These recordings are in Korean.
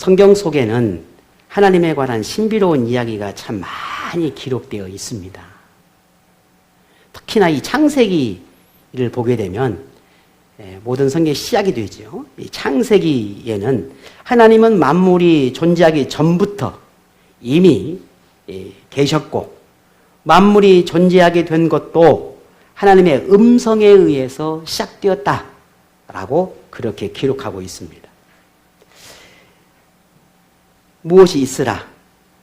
성경 속에는 하나님에 관한 신비로운 이야기가 참 많이 기록되어 있습니다. 특히나 이 창세기를 보게 되면 모든 성경의 시작이 되죠. 이 창세기에는 하나님은 만물이 존재하기 전부터 이미 계셨고, 만물이 존재하게 된 것도 하나님의 음성에 의해서 시작되었다라고 그렇게 기록하고 있습니다. 무엇이 있으라,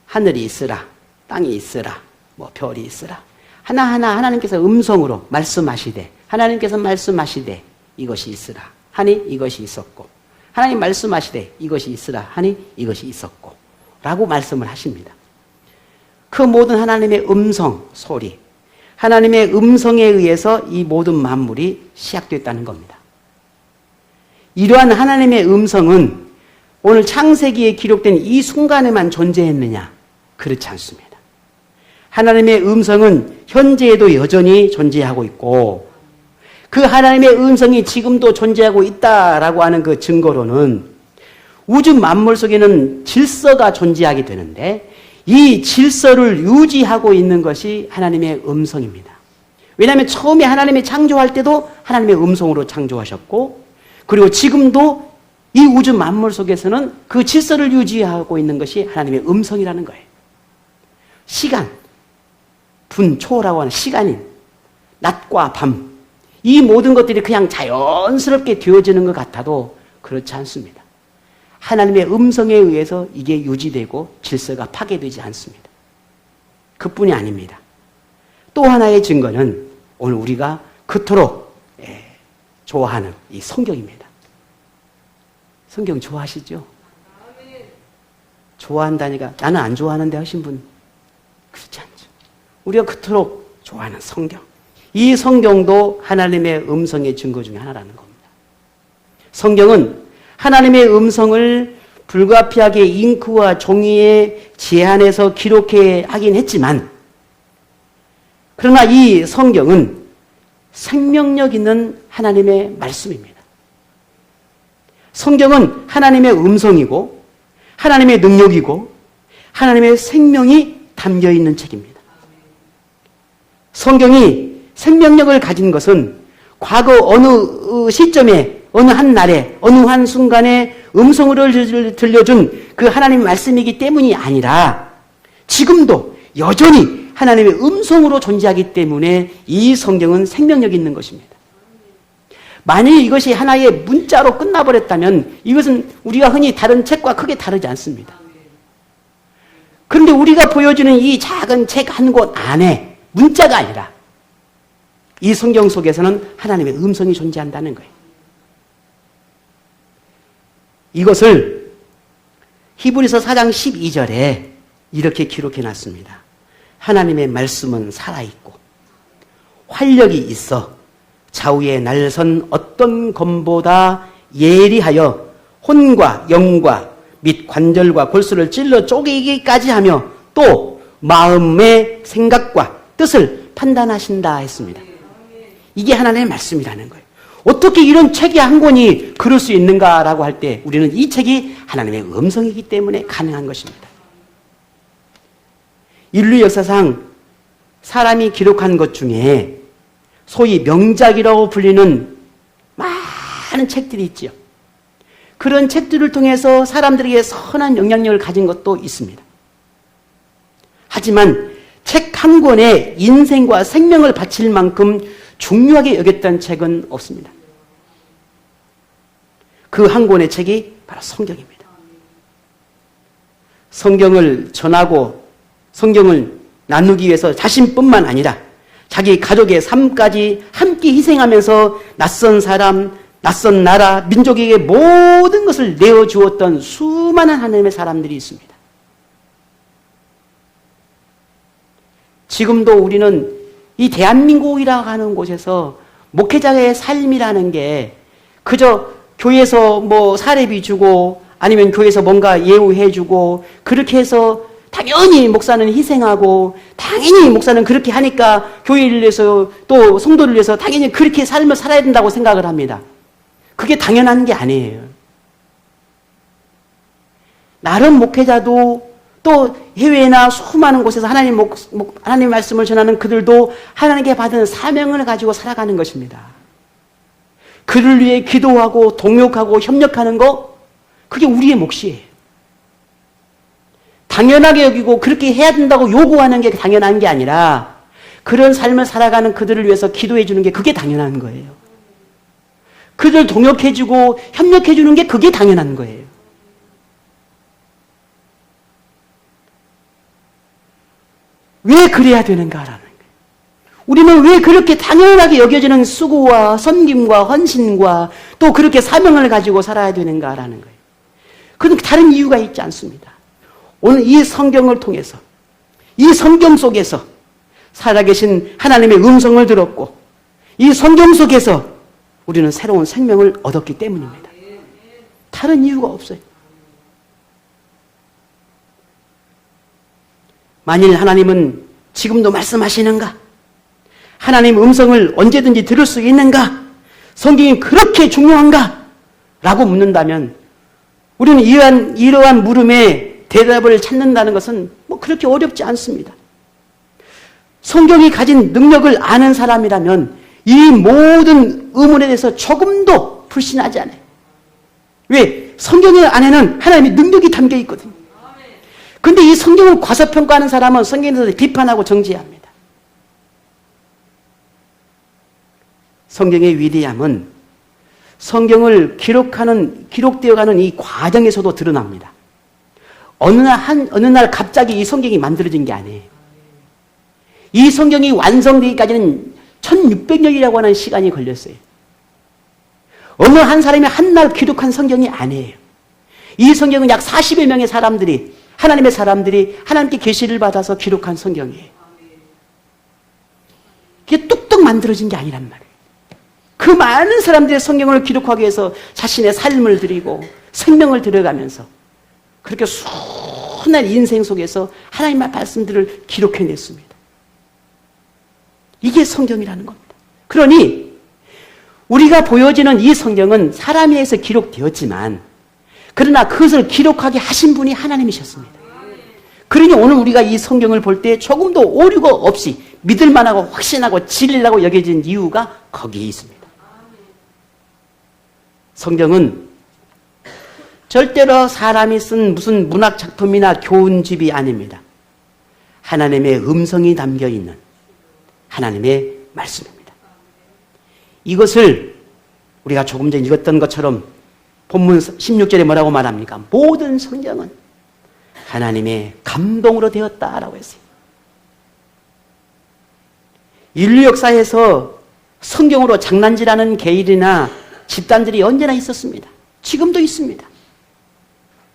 하늘이 있으라, 땅이 있으라, 별이 있으라, 하나하나 하나님께서 음성으로 말씀하시되, 하나님께서 말씀하시되 이것이 있으라 하니 이것이 있었고, 하나님 말씀하시되 이것이 있으라 하니 이것이 있었고 라고 말씀을 하십니다. 그 모든 하나님의 음성, 소리, 하나님의 음성에 의해서 이 모든 만물이 시작됐다는 겁니다. 이러한 하나님의 음성은 오늘 창세기에 기록된 이 순간에만 존재했느냐? 그렇지 않습니다. 하나님의 음성은 현재에도 여전히 존재하고 있고, 그 하나님의 음성이 지금도 존재하고 있다라고 하는 그 증거로는 우주 만물 속에는 질서가 존재하게 되는데, 이 질서를 유지하고 있는 것이 하나님의 음성입니다. 왜냐하면 처음에 하나님이 창조할 때도 하나님의 음성으로 창조하셨고, 그리고 지금도 이 우주 만물 속에서는 그 질서를 유지하고 있는 것이 하나님의 음성이라는 거예요. 시간, 분초라고 하는 시간인 낮과 밤, 이 모든 것들이 그냥 자연스럽게 되어지는 것 같아도 그렇지 않습니다. 하나님의 음성에 의해서 이게 유지되고 질서가 파괴되지 않습니다. 그뿐이 아닙니다. 또 하나의 증거는 오늘 우리가 그토록 좋아하는 이 성경입니다. 성경 좋아하시죠? 좋아한다니까 나는 안 좋아하는데 하신 분 그렇지 않죠. 우리가 그토록 좋아하는 성경, 이 성경도 하나님의 음성의 증거 중에 하나라는 겁니다. 성경은 하나님의 음성을 불가피하게 잉크와 종이에 제한해서 기록해 하긴 했지만, 그러나 이 성경은 생명력 있는 하나님의 말씀입니다. 성경은 하나님의 음성이고 하나님의 능력이고 하나님의 생명이 담겨 있는 책입니다. 성경이 생명력을 가진 것은 과거 어느 시점에, 어느 한 날에, 어느 한 순간에 음성으로 들려준 그 하나님의 말씀이기 때문이 아니라 지금도 여전히 하나님의 음성으로 존재하기 때문에 이 성경은 생명력이 있는 것입니다. 만일 이것이 하나의 문자로 끝나버렸다면 이것은 우리가 흔히 다른 책과 크게 다르지 않습니다. 그런데 우리가 보여주는 이 작은 책 한 권 안에 문자가 아니라 이 성경 속에서는 하나님의 음성이 존재한다는 거예요. 이것을 히브리서 4장 12절에 이렇게 기록해 놨습니다. 하나님의 말씀은 살아있고 활력이 있어 좌우에 날선 어떤 검보다 예리하여 혼과 영과 및 관절과 골수를 찔러 쪼개기까지 하며 또 마음의 생각과 뜻을 판단하신다 했습니다. 이게 하나님의 말씀이라는 거예요. 어떻게 이런 책이 한 권이 그럴 수 있는가라고 할 때 우리는 이 책이 하나님의 음성이기 때문에 가능한 것입니다. 인류 역사상 사람이 기록한 것 중에 소위 명작이라고 불리는 많은 책들이 있지요. 그런 책들을 통해서 사람들에게 선한 영향력을 가진 것도 있습니다. 하지만 책 한 권에 인생과 생명을 바칠 만큼 중요하게 여겼던 책은 없습니다. 그 한 권의 책이 바로 성경입니다. 성경을 전하고 성경을 나누기 위해서 자신뿐만 아니라 자기 가족의 삶까지 함께 희생하면서 낯선 사람, 낯선 나라, 민족에게 모든 것을 내어주었던 수많은 하나님의 사람들이 있습니다. 지금도 우리는 이 대한민국이라고 하는 곳에서 목회자의 삶이라는 게 그저 교회에서 사례비 주고 아니면 교회에서 뭔가 예우해주고 그렇게 해서 당연히 목사는 희생하고 당연히 목사는 그렇게 하니까 교회를 위해서 또 성도를 위해서 당연히 그렇게 삶을 살아야 된다고 생각을 합니다. 그게 당연한 게 아니에요. 나름 목회자도 또 해외나 수많은 곳에서 하나님 말씀을 전하는 그들도 하나님께 받은 사명을 가지고 살아가는 것입니다. 그를 위해 기도하고 동역하고 협력하는 거, 그게 우리의 몫이에요. 당연하게 여기고 그렇게 해야 된다고 요구하는 게 당연한 게 아니라 그런 삶을 살아가는 그들을 위해서 기도해 주는 게 그게 당연한 거예요. 그들 동역해 주고 협력해 주는 게 그게 당연한 거예요. 왜 그래야 되는가라는 거예요. 우리는 왜 그렇게 당연하게 여겨지는 수고와 섬김과 헌신과 또 그렇게 사명을 가지고 살아야 되는가라는 거예요. 그건 다른 이유가 있지 않습니다. 오늘 이 성경을 통해서, 이 성경 속에서 살아계신 하나님의 음성을 들었고 이 성경 속에서 우리는 새로운 생명을 얻었기 때문입니다. 다른 이유가 없어요. 만일 하나님은 지금도 말씀하시는가? 하나님 음성을 언제든지 들을 수 있는가? 성경이 그렇게 중요한가? 라고 묻는다면 우리는 이러한 물음에 대답을 찾는다는 것은 뭐 그렇게 어렵지 않습니다. 성경이 가진 능력을 아는 사람이라면 이 모든 의문에 대해서 조금도 불신하지 않아요. 왜? 성경 안에는 하나님의 능력이 담겨 있거든요. 그런데 이 성경을 과소평가하는 사람은 성경에 대해서 비판하고 정죄합니다. 성경의 위대함은 성경을 기록되어가는 이 과정에서도 드러납니다. 어느 날 갑자기 이 성경이 만들어진 게 아니에요. 이 성경이 완성되기까지는 1600년이라고 하는 시간이 걸렸어요. 어느 한 사람이 한 날 기록한 성경이 아니에요. 이 성경은 약 40여 명의 사람들이, 하나님의 사람들이 하나님께 계시를 받아서 기록한 성경이에요. 이게 뚝뚝 만들어진 게 아니란 말이에요. 그 많은 사람들의 성경을 기록하기 위해서 자신의 삶을 드리고 생명을 들여가면서 그렇게 수많은 인생 속에서 하나님의 말씀들을 기록해냈습니다. 이게 성경이라는 겁니다. 그러니 우리가 보여지는 이 성경은 사람에 의해서 기록되었지만 그러나 그것을 기록하게 하신 분이 하나님이셨습니다. 그러니 오늘 우리가 이 성경을 볼 때 조금도 오류가 없이 믿을만하고 확신하고 진리라고 여겨진 이유가 거기에 있습니다. 성경은 절대로 사람이 쓴 무슨 문학 작품이나 교훈집이 아닙니다. 하나님의 음성이 담겨 있는 하나님의 말씀입니다. 이것을 우리가 조금 전에 읽었던 것처럼 본문 16절에 뭐라고 말합니까? 모든 성경은 하나님의 감동으로 되었다라고 했어요. 인류 역사에서 성경으로 장난질하는 개인이나 집단들이 언제나 있었습니다. 지금도 있습니다.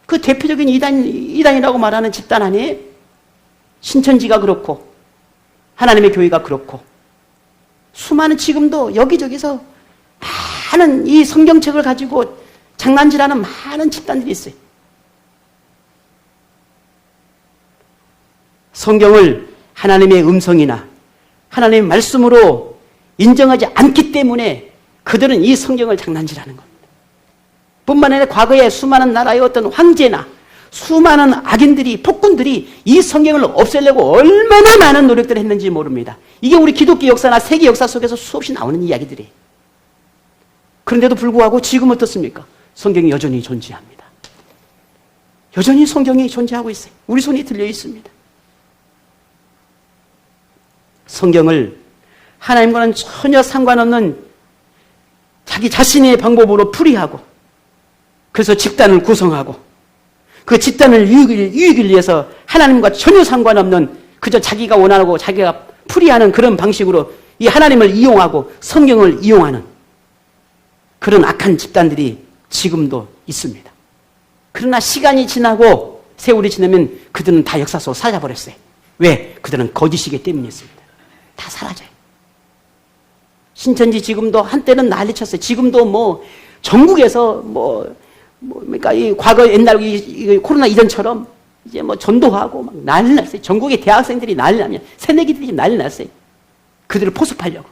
그 대표적인 이단이라고 말하는 집단 아니에요? 신천지가 그렇고 하나님의 교회가 그렇고 수많은 지금도 여기저기서 많은 이 성경책을 가지고 장난질하는 많은 집단들이 있어요. 성경을 하나님의 음성이나 하나님의 말씀으로 인정하지 않기 때문에 그들은 이 성경을 장난질하는 겁니다. 뿐만 아니라 과거에 수많은 나라의 어떤 황제나 수많은 악인들이, 폭군들이 이 성경을 없애려고 얼마나 많은 노력들을 했는지 모릅니다. 이게 우리 기독교 역사나 세계 역사 속에서 수없이 나오는 이야기들이에요. 그런데도 불구하고 지금 어떻습니까? 성경이 여전히 존재합니다. 여전히 성경이 존재하고 있어요. 우리 손이 들려 있습니다. 성경을 하나님과는 전혀 상관없는 자기 자신의 방법으로 풀이하고 그래서 집단을 구성하고 그 집단을 유익을 위해서 하나님과 전혀 상관없는 그저 자기가 원하고 자기가 풀이하는 그런 방식으로 이 하나님을 이용하고 성경을 이용하는 그런 악한 집단들이 지금도 있습니다. 그러나 시간이 지나고 세월이 지나면 그들은 다 역사 속으로 사라져버렸어요. 왜? 그들은 거짓이기 때문이었습니다. 다 사라져요. 신천지 지금도 한때는 난리쳤어요. 지금도 전국에서 그러니까 이 과거 옛날 이 코로나 이전처럼 이제 전도하고 막 난리 났어요. 전국의 대학생들이 난리 나면 새내기들이 난리 났어요. 그들을 포섭하려고.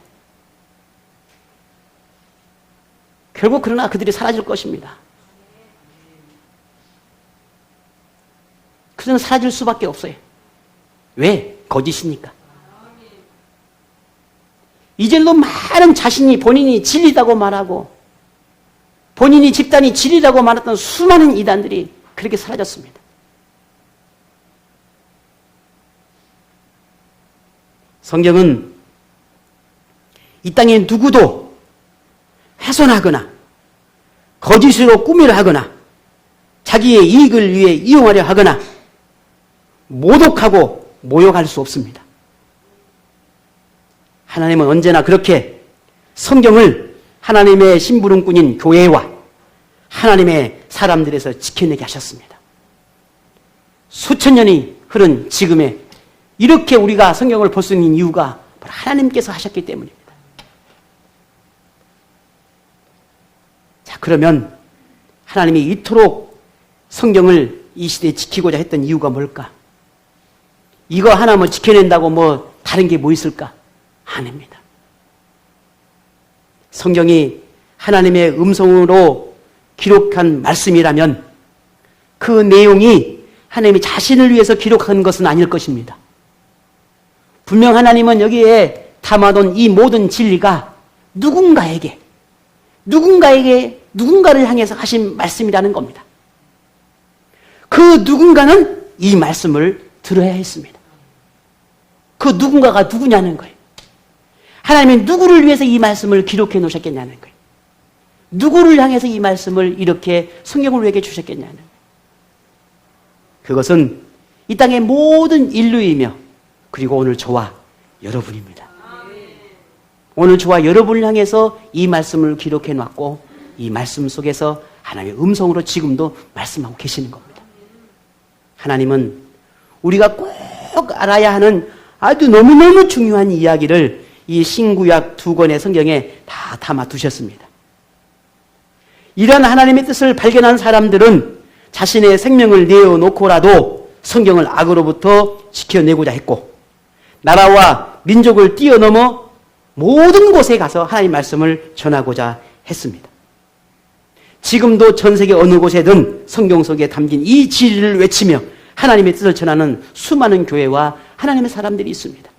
결국 그러나 그들이 사라질 것입니다. 그들은 사라질 수밖에 없어요. 왜? 거짓이니까. 이절로 많은 자신이 본인이 진리라고 말하고 본인이 집단이 진리라고 말했던 수많은 이단들이 그렇게 사라졌습니다. 성경은 이 땅에 누구도 훼손하거나 거짓으로 꾸미려 하거나 자기의 이익을 위해 이용하려 하거나 모독하고 모욕할 수 없습니다. 하나님은 언제나 그렇게 성경을 하나님의 심부름꾼인 교회와 하나님의 사람들에서 지켜내게 하셨습니다. 수천 년이 흐른 지금에 이렇게 우리가 성경을 볼 수 있는 이유가 바로 하나님께서 하셨기 때문입니다. 자, 그러면 하나님이 이토록 성경을 이 시대에 지키고자 했던 이유가 뭘까? 이거 하나 뭐 지켜낸다고 뭐 다른 게 뭐 있을까? 아닙니다. 성경이 하나님의 음성으로 기록한 말씀이라면 그 내용이 하나님이 자신을 위해서 기록한 것은 아닐 것입니다. 분명 하나님은 여기에 담아둔 이 모든 진리가 누군가를 향해서 하신 말씀이라는 겁니다. 그 누군가는 이 말씀을 들어야 했습니다. 그 누군가가 누구냐는 거예요. 하나님은 누구를 위해서 이 말씀을 기록해 놓으셨겠냐는 거예요. 누구를 향해서 이 말씀을 이렇게 성경을 왜 주셨겠냐는 거예요. 그것은 이 땅의 모든 인류이며 그리고 오늘 저와 여러분입니다. 오늘 저와 여러분을 향해서 이 말씀을 기록해 놨고 이 말씀 속에서 하나님의 음성으로 지금도 말씀하고 계시는 겁니다. 하나님은 우리가 꼭 알아야 하는 아주 너무너무 중요한 이야기를 이 신구약 2권의 성경에 다 담아 두셨습니다. 이런 하나님의 뜻을 발견한 사람들은 자신의 생명을 내어놓고라도 성경을 악으로부터 지켜내고자 했고 나라와 민족을 뛰어넘어 모든 곳에 가서 하나님의 말씀을 전하고자 했습니다. 지금도 전 세계 어느 곳에든 성경 속에 담긴 이 진리를 외치며 하나님의 뜻을 전하는 수많은 교회와 하나님의 사람들이 있습니다.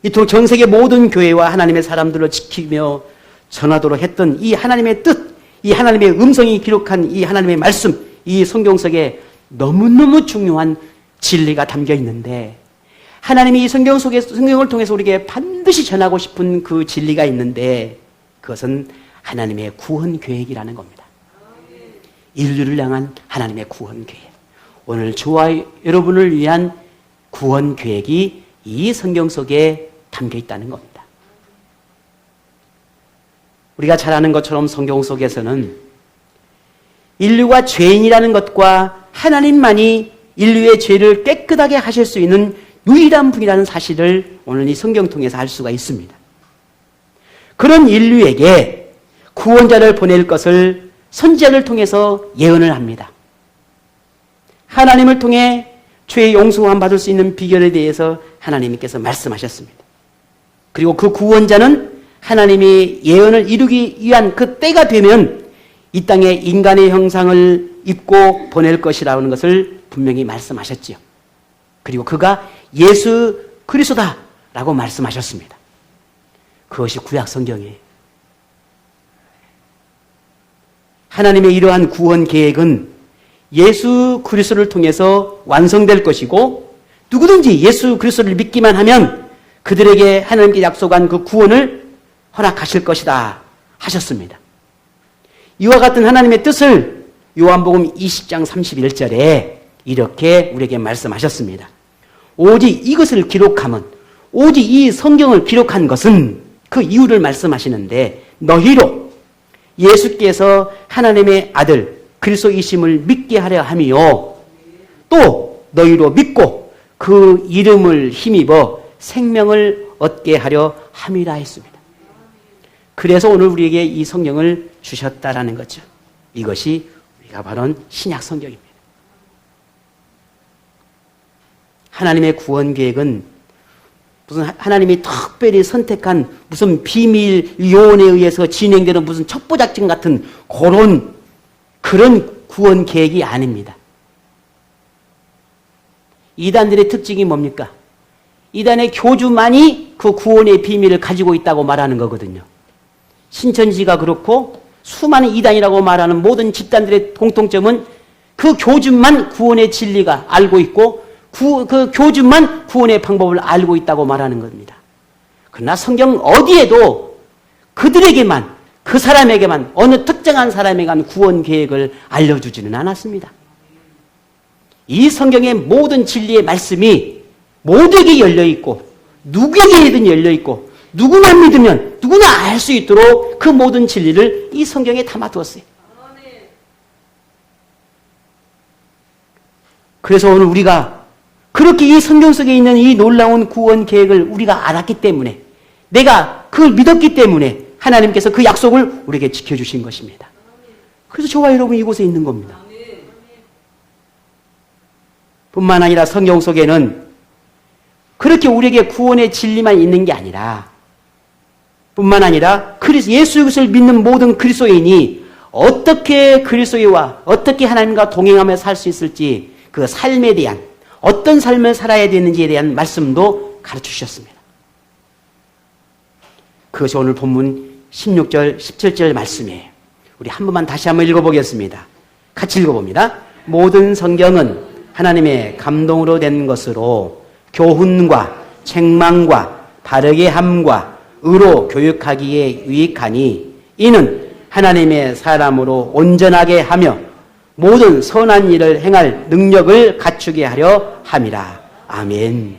이토록 전 세계 모든 교회와 하나님의 사람들을 지키며 전하도록 했던 이 하나님의 뜻, 이 하나님의 음성이 기록한 이 하나님의 말씀, 이 성경 속에 너무너무 중요한 진리가 담겨 있는데 하나님이 이 성경을 통해서 우리에게 반드시 전하고 싶은 그 진리가 있는데 그것은 하나님의 구원 계획이라는 겁니다. 인류를 향한 하나님의 구원 계획. 오늘 저와 여러분을 위한 구원 계획이 이 성경 속에 담겨 있다는 겁니다. 우리가 잘 아는 것처럼 성경 속에서는 인류가 죄인이라는 것과 하나님만이 인류의 죄를 깨끗하게 하실 수 있는 유일한 분이라는 사실을 오늘 이 성경 통해서 알 수가 있습니다. 그런 인류에게 구원자를 보낼 것을 선지자를 통해서 예언을 합니다. 하나님을 통해 죄의 용서함 받을 수 있는 비결에 대해서 하나님께서 말씀하셨습니다. 그리고 그 구원자는 하나님이 예언을 이루기 위한 그 때가 되면 이 땅에 인간의 형상을 입고 보낼 것이라는 것을 분명히 말씀하셨지요. 그리고 그가 예수 그리스도다라고 말씀하셨습니다. 그것이 구약 성경이에요. 하나님의 이러한 구원 계획은 예수 그리스도를 통해서 완성될 것이고 누구든지 예수 그리스도를 믿기만 하면 그들에게 하나님께 약속한 그 구원을 허락하실 것이다 하셨습니다. 이와 같은 하나님의 뜻을 요한복음 20장 31절에 이렇게 우리에게 말씀하셨습니다. 오직 이것을 기록함은 오직 이 성경을 기록한 것은 그 이유를 말씀하시는데 너희로 예수께서 하나님의 아들 그리스도이심을 믿게 하려 함이요 또 너희로 믿고 그 이름을 힘입어 생명을 얻게 하려 함이라 했습니다. 그래서 오늘 우리에게 이 성경을 주셨다라는 거죠. 이것이 우리가 바로 신약 성경입니다. 하나님의 구원 계획은 무슨 하나님이 특별히 선택한 무슨 비밀 요원에 의해서 진행되는 무슨 첩보작전 같은 그런 구원 계획이 아닙니다. 이단들의 특징이 뭡니까? 이단의 교주만이 그 구원의 비밀을 가지고 있다고 말하는 거거든요. 신천지가 그렇고 수많은 이단이라고 말하는 모든 집단들의 공통점은 그 교주만 구원의 진리가 알고 있고 그 교주만 구원의 방법을 알고 있다고 말하는 겁니다. 그러나 성경 어디에도 그들에게만, 그 사람에게만, 어느 특정한 사람에게만 구원 계획을 알려주지는 않았습니다. 이 성경의 모든 진리의 말씀이 모두에게 열려있고 누구에게든 열려있고 누구나 믿으면 누구나 알 수 있도록 그 모든 진리를 이 성경에 담아두었어요. 그래서 오늘 우리가 그렇게 이 성경 속에 있는 이 놀라운 구원 계획을 우리가 알았기 때문에, 내가 그걸 믿었기 때문에 하나님께서 그 약속을 우리에게 지켜주신 것입니다. 그래서 저와 여러분 이곳에 있는 겁니다. 뿐만 아니라 성경 속에는 그렇게 우리에게 구원의 진리만 있는 게 아니라, 뿐만 아니라 예수 그리스도를 믿는 모든 그리스도인이 어떻게 그리스도와 어떻게 하나님과 동행하며 살 수 있을지, 그 삶에 대한, 어떤 삶을 살아야 되는지에 대한 말씀도 가르쳐 주셨습니다. 그것이 오늘 본문 16절, 17절 말씀이에요. 우리 한 번만 다시 한번 읽어보겠습니다. 같이 읽어봅니다. 모든 성경은 하나님의 감동으로 된 것으로 교훈과 책망과 바르게 함과 의로 교육하기에 유익하니 이는 하나님의 사람으로 온전하게 하며 모든 선한 일을 행할 능력을 갖추게 하려 함이라. 아멘.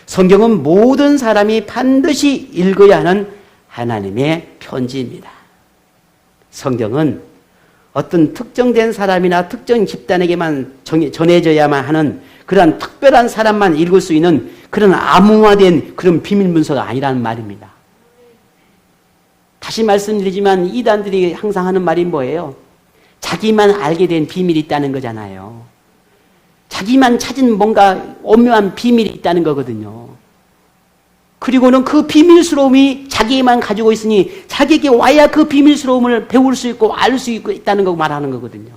성경은 모든 사람이 반드시 읽어야 하는 하나님의 편지입니다. 성경은 어떤 특정된 사람이나 특정 집단에게만 전해져야만 하는 그러한 특별한 사람만 읽을 수 있는 그런 암호화된 그런 비밀 문서가 아니라는 말입니다. 다시 말씀드리지만 이단들이 항상 하는 말이 뭐예요? 자기만 알게 된 비밀이 있다는 거잖아요. 자기만 찾은 뭔가 오묘한 비밀이 있다는 거거든요. 그리고는 그 비밀스러움이 자기만 가지고 있으니 자기에게 와야 그 비밀스러움을 배울 수 있고 알 수 있다는 거 말하는 거거든요.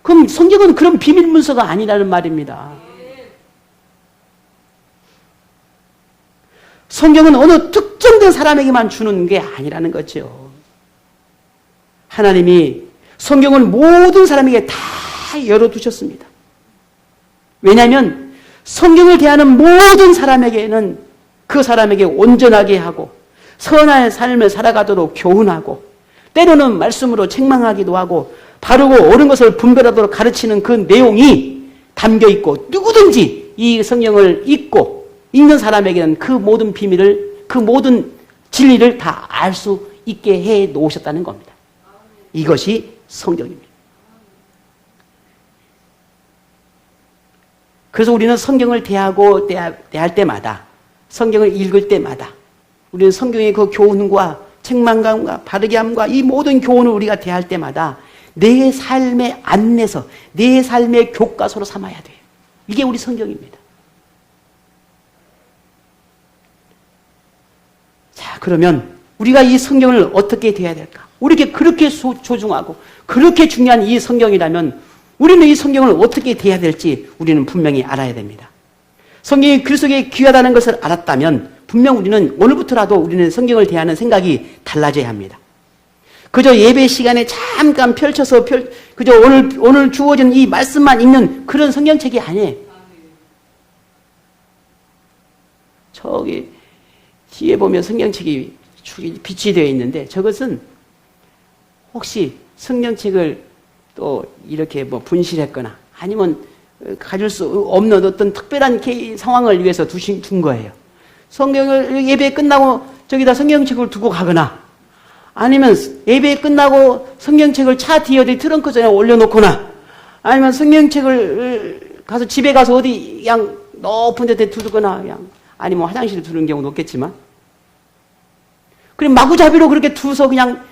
그럼 성경은 그런 비밀 문서가 아니라는 말입니다. 성경은 어느 특정된 사람에게만 주는 게 아니라는 거죠. 하나님이 성경을 모든 사람에게 다 열어두셨습니다. 왜냐하면 성경을 대하는 모든 사람에게는 그 사람에게 온전하게 하고 선한 삶을 살아가도록 교훈하고 때로는 말씀으로 책망하기도 하고 바르고 옳은 것을 분별하도록 가르치는 그 내용이 담겨있고 누구든지 이 성경을 읽는 사람에게는 그 모든 비밀을, 그 모든 진리를 다 알 수 있게 해 놓으셨다는 겁니다. 이것이 성경입니다. 그래서 우리는 성경을 대할 때마다, 성경을 읽을 때마다 우리는 성경의 그 교훈과 책망감과 바르게 함과 이 모든 교훈을 우리가 대할 때마다 내 삶의 안내서, 내 삶의 교과서로 삼아야 돼요. 이게 우리 성경입니다. 자, 그러면 우리가 이 성경을 어떻게 대해야 될까? 우리에게 그렇게 소중하고 그렇게 중요한 이 성경이라면 우리는 이 성경을 어떻게 대해야 될지 우리는 분명히 알아야 됩니다. 성경이 그리스도에게 귀하다는 것을 알았다면 분명 우리는 오늘부터라도 우리는 성경을 대하는 생각이 달라져야 합니다. 그저 예배 시간에 잠깐 펼쳐서 그저 오늘 주어진 이 말씀만 읽는 그런 성경책이 아니에요. 저기 뒤에 보면 성경책이 빛이 되어 있는데 저것은 혹시 성경책을 또 이렇게 뭐 분실했거나 아니면 가질 수 없는 어떤 특별한 상황을 위해서 둔 거예요. 성경을 예배 끝나고 저기다 성경책을 두고 가거나 아니면 예배 끝나고 성경책을 차 뒤에 어디 트렁크에 올려놓거나 아니면 성경책을 가서 집에 가서 어디 그냥 높은 데 두거나 그냥 아니면 화장실에 두는 경우도 없겠지만 그리고 마구잡이로 그렇게 두서 그냥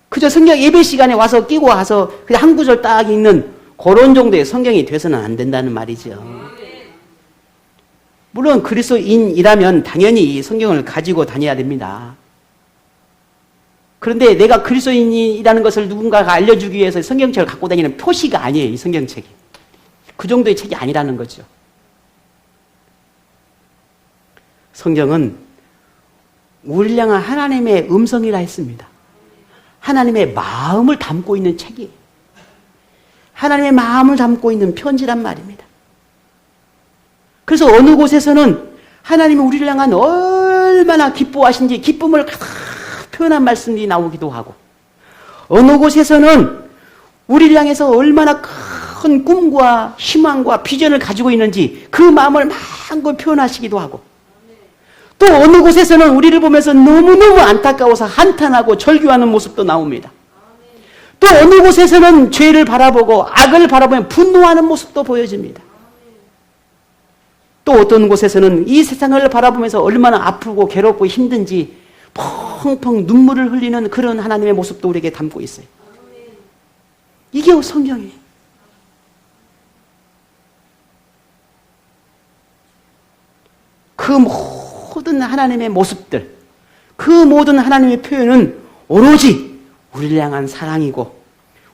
그저 성경 예배 시간에 와서 끼고 와서 그냥 한 구절 딱 읽는 그런 정도의 성경이 돼서는 안 된다는 말이죠. 물론 그리스도인이라면 당연히 이 성경을 가지고 다녀야 됩니다. 그런데 내가 그리스도인이라는 것을 누군가가 알려주기 위해서 성경책을 갖고 다니는 표시가 아니에요. 이 성경책이. 그 정도의 책이 아니라는 거죠. 성경은 우리를 향한 하나님의 음성이라 했습니다. 하나님의 마음을 담고 있는 책이에요. 하나님의 마음을 담고 있는 편지란 말입니다. 그래서 어느 곳에서는 하나님이 우리를 향한 얼마나 기뻐하신지 기쁨을 가득 표현한 말씀이 나오기도 하고, 어느 곳에서는 우리를 향해서 얼마나 큰 꿈과 희망과 비전을 가지고 있는지 그 마음을 마음껏 표현하시기도 하고, 또 어느 곳에서는 우리를 보면서 너무너무 안타까워서 한탄하고 절규하는 모습도 나옵니다. 또 어느 곳에서는 죄를 바라보고 악을 바라보며 분노하는 모습도 보여집니다. 또 어떤 곳에서는 이 세상을 바라보면서 얼마나 아프고 괴롭고 힘든지 펑펑 눈물을 흘리는 그런 하나님의 모습도 우리에게 담고 있어요. 이게 성경이에요. 그 모든 하나님의 모습들, 그 모든 하나님의 표현은 오로지 우리를 향한 사랑이고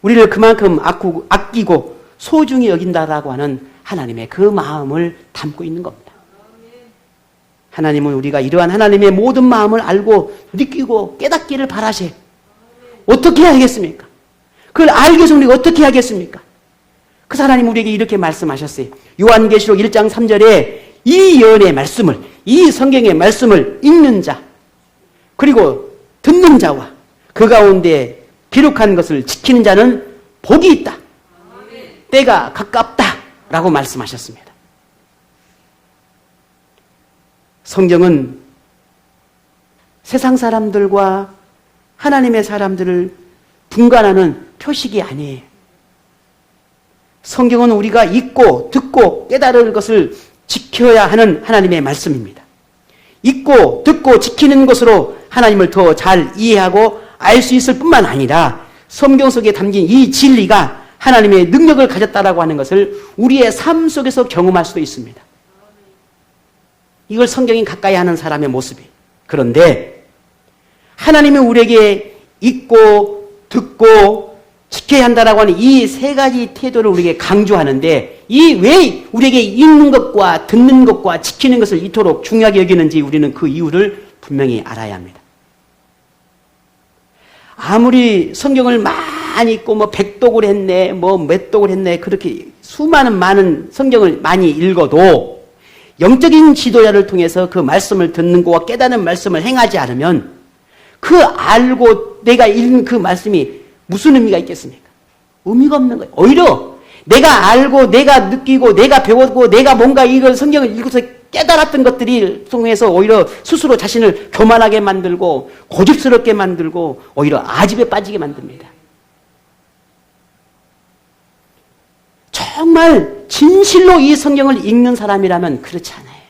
우리를 그만큼 아끼고 소중히 여긴다라고 하는 하나님의 그 마음을 담고 있는 겁니다. 하나님은 우리가 이러한 하나님의 모든 마음을 알고 느끼고 깨닫기를 바라세요. 어떻게 해야겠습니까? 그걸 알기 위해서 우리가 어떻게 하겠습니까? 그 하나님 우리에게 이렇게 말씀하셨어요. 요한계시록 1장 3절에 이 예언의 말씀을, 이 성경의 말씀을 읽는 자, 그리고 듣는 자와 그 가운데 기록한 것을 지키는 자는 복이 있다. 때가 가깝다. 라고 말씀하셨습니다. 성경은 세상 사람들과 하나님의 사람들을 분간하는 표식이 아니에요. 성경은 우리가 읽고 듣고 깨달을 것을 지켜야 하는 하나님의 말씀입니다. 읽고 듣고 지키는 것으로 하나님을 더 잘 이해하고 알 수 있을 뿐만 아니라 성경 속에 담긴 이 진리가 하나님의 능력을 가졌다라고 하는 것을 우리의 삶 속에서 경험할 수도 있습니다. 이걸 성경이 가까이 하는 사람의 모습이에요. 그런데 하나님이 우리에게 읽고 듣고 지켜야 한다라고 하는 이 세 가지 태도를 우리에게 강조하는데, 이 왜 우리에게 읽는 것과 듣는 것과 지키는 것을 이토록 중요하게 여기는지 우리는 그 이유를 분명히 알아야 합니다. 아무리 성경을 많이 읽고 뭐 100독을 했네, 뭐 몇 독을 했네, 그렇게 많은 성경을 많이 읽어도 영적인 지도자를 통해서 그 말씀을 듣는 것과 깨닫는 말씀을 행하지 않으면 그 알고 내가 읽는 그 말씀이 무슨 의미가 있겠습니까? 의미가 없는 거예요. 오히려 내가 알고 내가 느끼고 내가 배웠고 내가 뭔가 이걸 성경을 읽어서 깨달았던 것들이 통해서 오히려 스스로 자신을 교만하게 만들고 고집스럽게 만들고 오히려 아집에 빠지게 만듭니다. 정말 진실로 이 성경을 읽는 사람이라면 그렇지 않아요.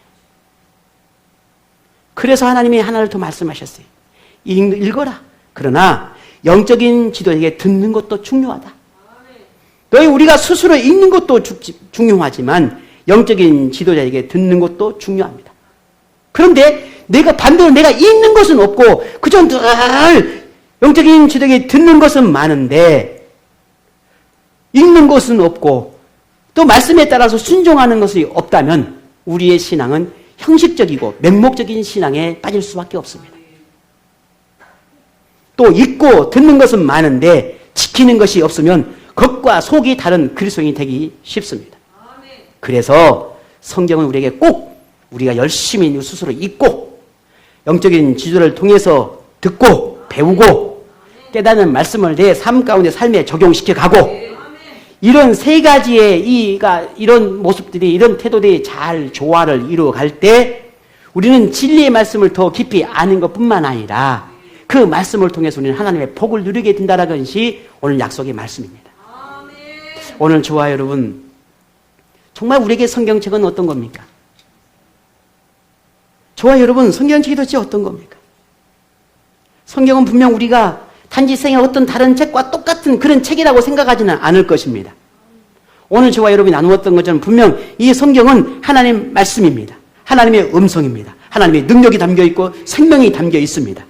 그래서 하나님이 하나를 더 말씀하셨어요. 읽어라. 그러나 영적인 지도에게 듣는 것도 중요하다. 너희 우리가 스스로 읽는 것도 중요하지만 영적인 지도자에게 듣는 것도 중요합니다. 그런데 반대로 내가 읽는 것은 없고 그저 늘 영적인 지도자에게 듣는 것은 많은데 읽는 것은 없고 또 말씀에 따라서 순종하는 것이 없다면 우리의 신앙은 형식적이고 맹목적인 신앙에 빠질 수밖에 없습니다. 또 읽고 듣는 것은 많은데 지키는 것이 없으면 겉과 속이 다른 그리스도인이 되기 쉽습니다. 그래서 성경은 우리에게 꼭 우리가 열심히 스스로 읽고 영적인 지도를 통해서 듣고 배우고 깨닫는 말씀을 내 삶 가운데 삶에 적용시켜 가고, 이런 세 가지의 이런 모습들이, 이런 태도들이 잘 조화를 이루어갈 때 우리는 진리의 말씀을 더 깊이 아는 것뿐만 아니라 그 말씀을 통해서 우리는 하나님의 복을 누리게 된다는 것이 오늘 약속의 말씀입니다. 오늘 저와 여러분, 정말 우리에게 성경책은 어떤 겁니까? 저와 여러분, 성경책이 도대체 어떤 겁니까? 성경은 분명 우리가 단지 세상의 어떤 다른 책과 똑같은 그런 책이라고 생각하지는 않을 것입니다. 오늘 저와 여러분이 나누었던 것처럼 분명 이 성경은 하나님 말씀입니다. 하나님의 음성입니다. 하나님의 능력이 담겨있고 생명이 담겨 있습니다.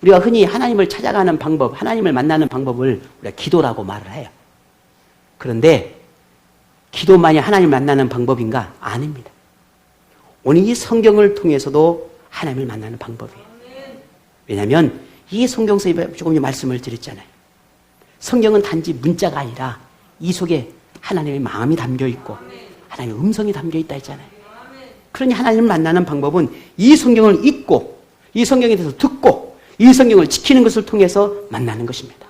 우리가 흔히 하나님을 찾아가는 방법, 하나님을 만나는 방법을 우리가 기도라고 말을 해요. 그런데 기도만이 하나님을 만나는 방법인가? 아닙니다. 오늘 이 성경을 통해서도 하나님을 만나는 방법이에요. 왜냐하면 이 성경서에 조금 전에 말씀을 드렸잖아요. 성경은 단지 문자가 아니라 이 속에 하나님의 마음이 담겨 있고 하나님의 음성이 담겨 있다 했잖아요. 그러니 하나님을 만나는 방법은 이 성경을 읽고 이 성경에 대해서 듣고 이 성경을 지키는 것을 통해서 만나는 것입니다.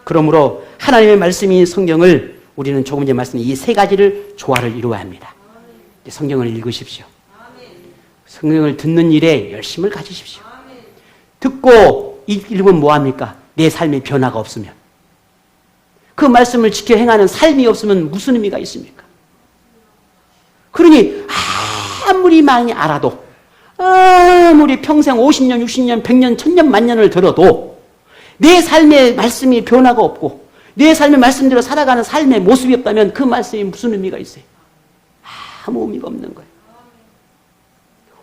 그러므로 하나님의 말씀인 성경을 우리는 조금 전에 말씀드린 이 세 가지를 조화를 이루어야 합니다. 성경을 읽으십시오. 성경을 듣는 일에 열심을 가지십시오. 듣고 읽으면 뭐합니까? 내 삶의 변화가 없으면. 그 말씀을 지켜 행하는 삶이 없으면 무슨 의미가 있습니까? 그러니 아무리 많이 알아도 아무리 평생 50년, 60년, 100년, 1000년, 만년을 들어도 내 삶의 말씀이 변화가 없고 내 삶의 말씀대로 살아가는 삶의 모습이 없다면 그 말씀이 무슨 의미가 있어요? 아무 의미가 없는 거예요.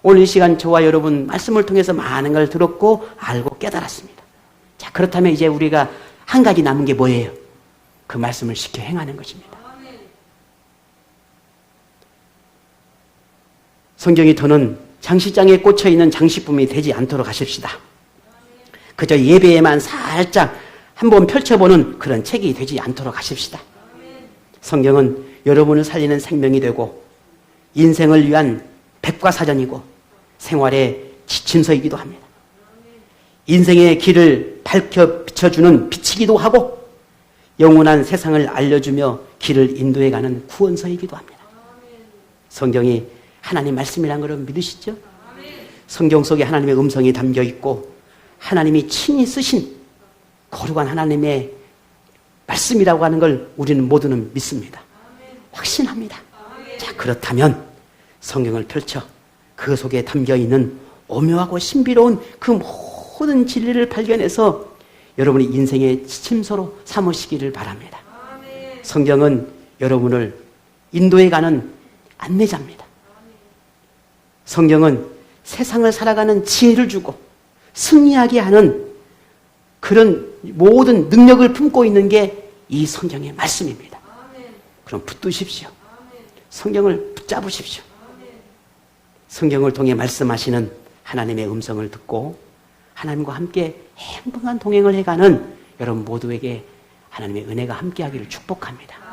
오늘 이 시간 저와 여러분 말씀을 통해서 많은 걸 들었고 알고 깨달았습니다. 자, 그렇다면 이제 우리가 한 가지 남은 게 뭐예요? 그 말씀을 지켜 행하는 것입니다. 성경이 더는 장식장에 꽂혀있는 장식품이 되지 않도록 하십시다. 그저 예배에만 살짝 한번 펼쳐보는 그런 책이 되지 않도록 하십시다. 성경은 여러분을 살리는 생명이 되고 인생을 위한 백과사전이고 생활의 지침서이기도 합니다. 인생의 길을 밝혀 비춰주는 빛이기도 하고 영원한 세상을 알려주며 길을 인도해가는 구원서이기도 합니다. 성경이 하나님 말씀이라는 것을 믿으시죠? 성경 속에 하나님의 음성이 담겨 있고 하나님이 친히 쓰신 거룩한 하나님의 말씀이라고 하는 걸 우리는 모두는 믿습니다. 확신합니다. 자, 그렇다면 성경을 펼쳐 그 속에 담겨있는 오묘하고 신비로운 그 모든 진리를 발견해서 여러분이 인생의 지침서로 삼으시기를 바랍니다. 성경은 여러분을 인도해가는 안내자입니다. 성경은 세상을 살아가는 지혜를 주고 승리하게 하는 그런 모든 능력을 품고 있는 게 이 성경의 말씀입니다. 그럼 붙드십시오. 성경을 붙잡으십시오. 성경을 통해 말씀하시는 하나님의 음성을 듣고 하나님과 함께 행복한 동행을 해가는 여러분 모두에게 하나님의 은혜가 함께하기를 축복합니다.